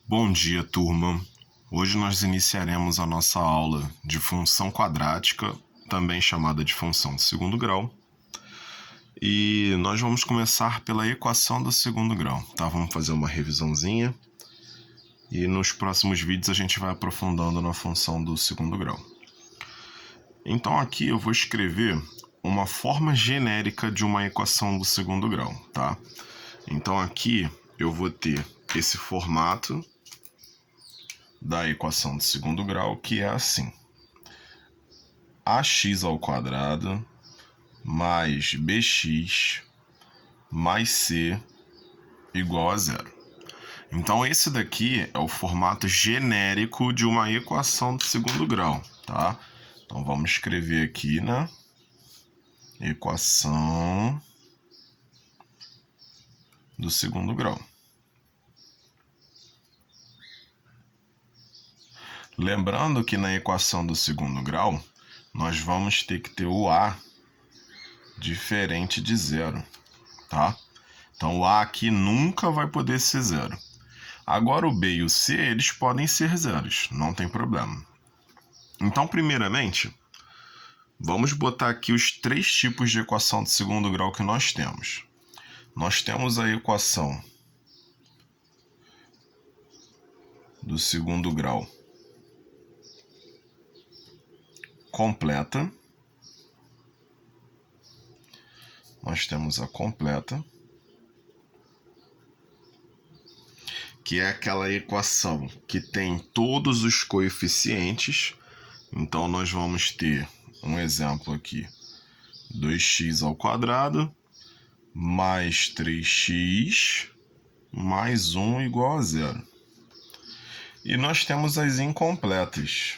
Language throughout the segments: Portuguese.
Bom dia, turma. Hoje nós iniciaremos a nossa aula de função quadrática, também chamada de função de segundo grau. E nós vamos começar pela equação do segundo grau, tá? Vamos fazer uma revisãozinha e nos próximos vídeos a gente vai aprofundando na função do segundo grau. Então aqui eu vou escrever uma forma genérica de uma equação do segundo grau, tá? Então aqui eu vou ter esse formato da equação de segundo grau, que é assim: ax ao quadrado mais bx mais c igual a zero. Então esse daqui é o formato genérico de uma equação de segundo grau, tá? Então vamos escrever aqui na equação do segundo grau. Lembrando que na equação do segundo grau, nós vamos ter que ter o a diferente de zero, tá? Então o a aqui nunca vai poder ser zero. Agora o b e o c, eles podem ser zeros, não tem problema. Então, primeiramente, vamos botar aqui os três tipos de equação de segundo grau que nós temos. Nós temos a equação do segundo grau completa. Nós temos a completa, que é aquela equação que tem todos os coeficientes. Então nós vamos ter um exemplo aqui: 2x ao quadrado mais 3x mais 1 igual a zero. E nós temos as incompletas.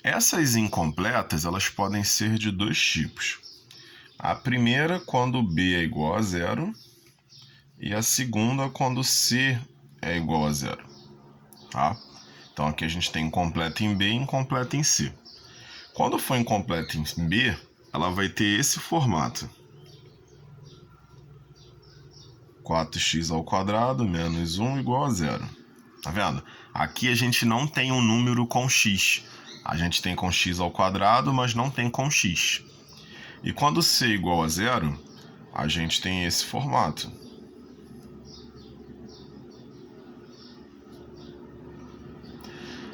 Essas incompletas, elas podem ser de dois tipos. A primeira, quando b é igual a zero, e a segunda, quando c é igual a zero, tá? Então aqui a gente tem incompleta em b e incompleta em c. Quando for incompleta em b, ela vai ter esse formato: 4x ao quadrado menos 1 igual a zero. Tá vendo? Aqui a gente não tem um número com x. A gente tem com x ao quadrado, mas não tem com x. E quando c é igual a zero, a gente tem esse formato: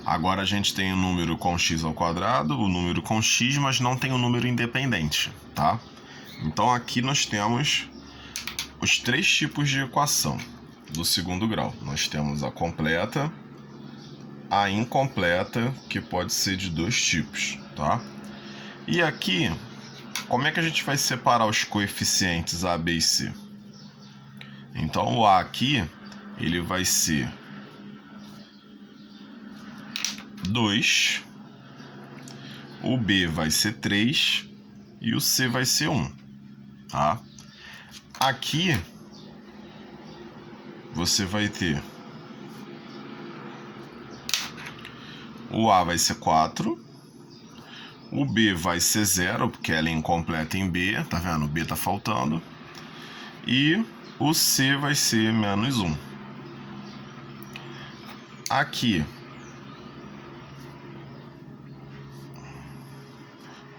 agora a gente tem o número com x ao quadrado, o número com x, mas não tem o número independente, tá? Então aqui nós temos os três tipos de equação do segundo grau. Nós temos a completa, a incompleta, que pode ser de dois tipos, tá? E aqui, como é que a gente vai separar os coeficientes a, b e c? Então o a aqui, ele vai ser 2, o b vai ser 3 e o c vai ser 1, tá? Aqui você vai ter o a vai ser 4, o b vai ser 0, porque ela é incompleta em b, tá vendo? O b tá faltando. E o c vai ser menos 1. Aqui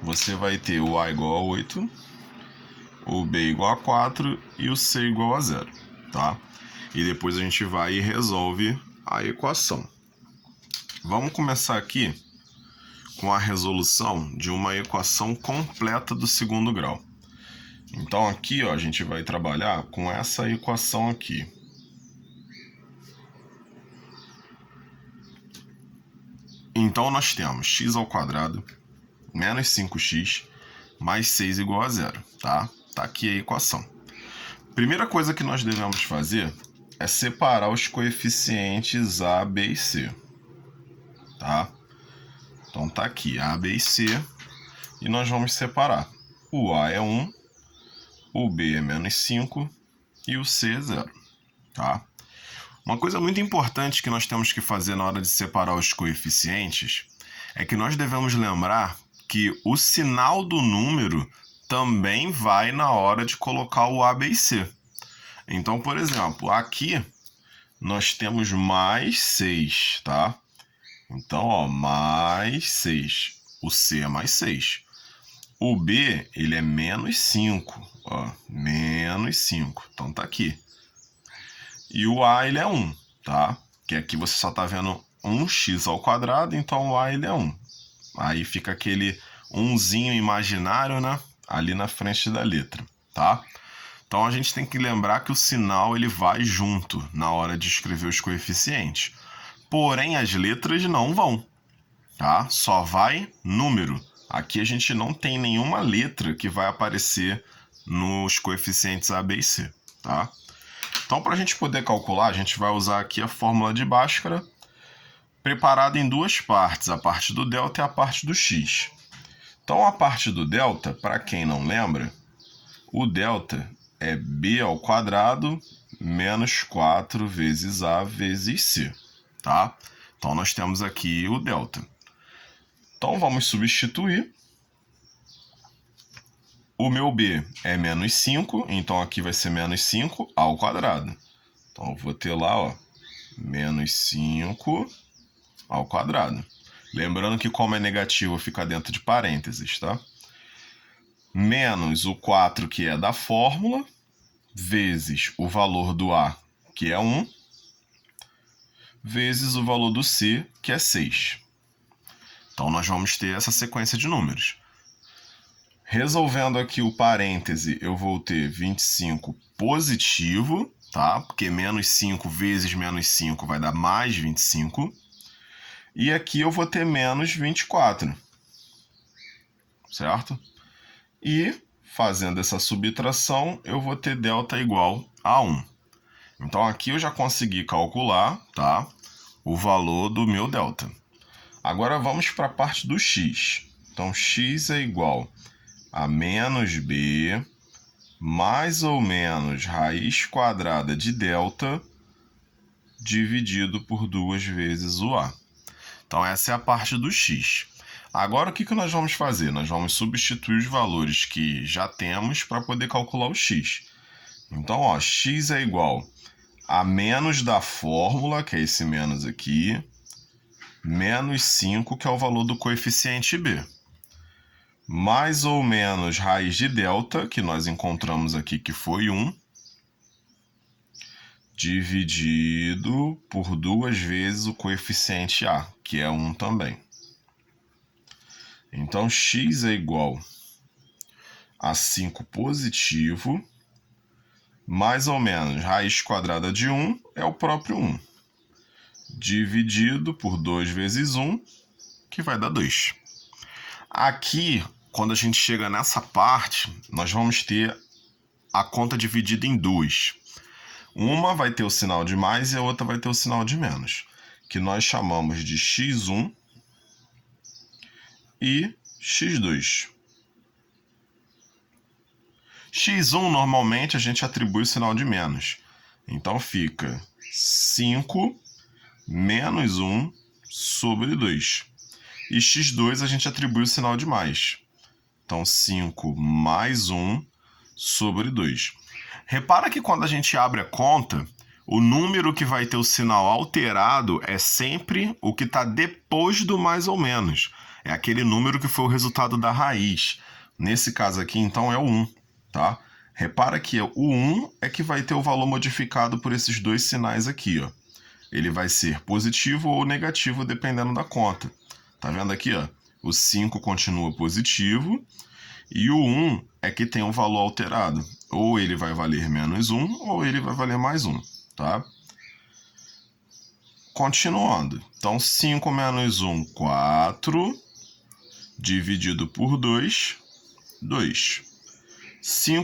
você vai ter o a igual a 8, o b igual a 4 e o c igual a 0, tá? E depois a gente vai e resolve a equação. Vamos começar aqui com a resolução de uma equação completa do segundo grau. Então aqui, ó, a gente vai trabalhar com essa equação aqui. Então nós temos x ao quadrado menos 5x mais 6 igual a 0, tá? Tá aqui a equação. Primeira coisa que nós devemos fazer é separar os coeficientes a, b e c, tá? Então tá aqui a, b e c, e nós vamos separar. O a é 1, o b é menos 5 e o c é 0, tá? Uma coisa muito importante que nós temos que fazer na hora de separar os coeficientes é que nós devemos lembrar que o sinal do número também vai na hora de colocar o a, b e c, Então, por exemplo, aqui nós temos mais 6, tá? Então, ó, mais 6. O C é mais 6. O B, ele é menos 5. Ó, menos 5. Então, tá aqui. E o A, ele é 1, tá? Que aqui você só tá vendo 1x², então o A, ele é 1. Aí fica aquele 1zinho imaginário, né? Ali na frente da letra, tá? Então, a gente tem que lembrar que o sinal, ele vai junto na hora de escrever os coeficientes. Porém, as letras não vão, tá? Só vai número. Aqui a gente não tem nenhuma letra que vai aparecer nos coeficientes A, B e C, tá? Então, para a gente poder calcular, a gente vai usar aqui a fórmula de Bhaskara, preparada em duas partes, a parte do delta e a parte do x. Então, a parte do delta, para quem não lembra, o delta é b² menos 4 vezes A vezes C, tá? Então, nós temos aqui o delta. Então, vamos substituir. O meu B é menos 5, então aqui vai ser menos 5². Então, eu vou ter lá, ó, menos 5². Lembrando que como é negativo, fica dentro de parênteses, tá? Menos o 4, que é da fórmula, vezes o valor do A, que é 1, vezes o valor do C, que é 6. Então, nós vamos ter essa sequência de números. Resolvendo aqui o parêntese, eu vou ter 25 positivo, tá? Porque menos 5 vezes menos 5 vai dar mais 25. E aqui eu vou ter menos 24, certo? E, fazendo essa subtração, eu vou ter delta igual a 1. Então, aqui eu já consegui calcular, tá? O valor do meu delta. Agora, vamos para a parte do x. Então, x é igual a menos b mais ou menos raiz quadrada de delta dividido por 2 vezes o a. Então, essa é a parte do x. Agora, o que nós vamos fazer? Nós vamos substituir os valores que já temos para poder calcular o x. Então, ó, x é igual a menos da fórmula, que é esse menos aqui, menos 5, que é o valor do coeficiente b. Mais ou menos raiz de delta, que nós encontramos aqui que foi 1, dividido por 2 vezes o coeficiente a, que é 1 também. Então, x é igual a 5 positivo, mais ou menos raiz quadrada de 1 é o próprio 1, dividido por 2 vezes 1, que vai dar 2. Aqui, quando a gente chega nessa parte, nós vamos ter a conta dividida em duas. Uma vai ter o sinal de mais e a outra vai ter o sinal de menos, que nós chamamos de x1 e x2. x1 normalmente a gente atribui o sinal de menos. Então fica 5 menos 1 sobre 2. E x2 a gente atribui o sinal de mais. Então 5 mais 1 sobre 2. Repara que quando a gente abre a conta, o número que vai ter o sinal alterado é sempre o que está depois do mais ou menos. É aquele número que foi o resultado da raiz. Nesse caso aqui, então, é o 1, tá? Repara que o 1 é que vai ter o valor modificado por esses dois sinais aqui, ó. Ele vai ser positivo ou negativo, dependendo da conta. Tá vendo aqui, ó? O 5 continua positivo e o 1 é que tem um valor alterado. Ou ele vai valer menos 1 ou ele vai valer mais 1, tá? Continuando. Então, 5 menos 1, 4, dividido por 2, 2. 5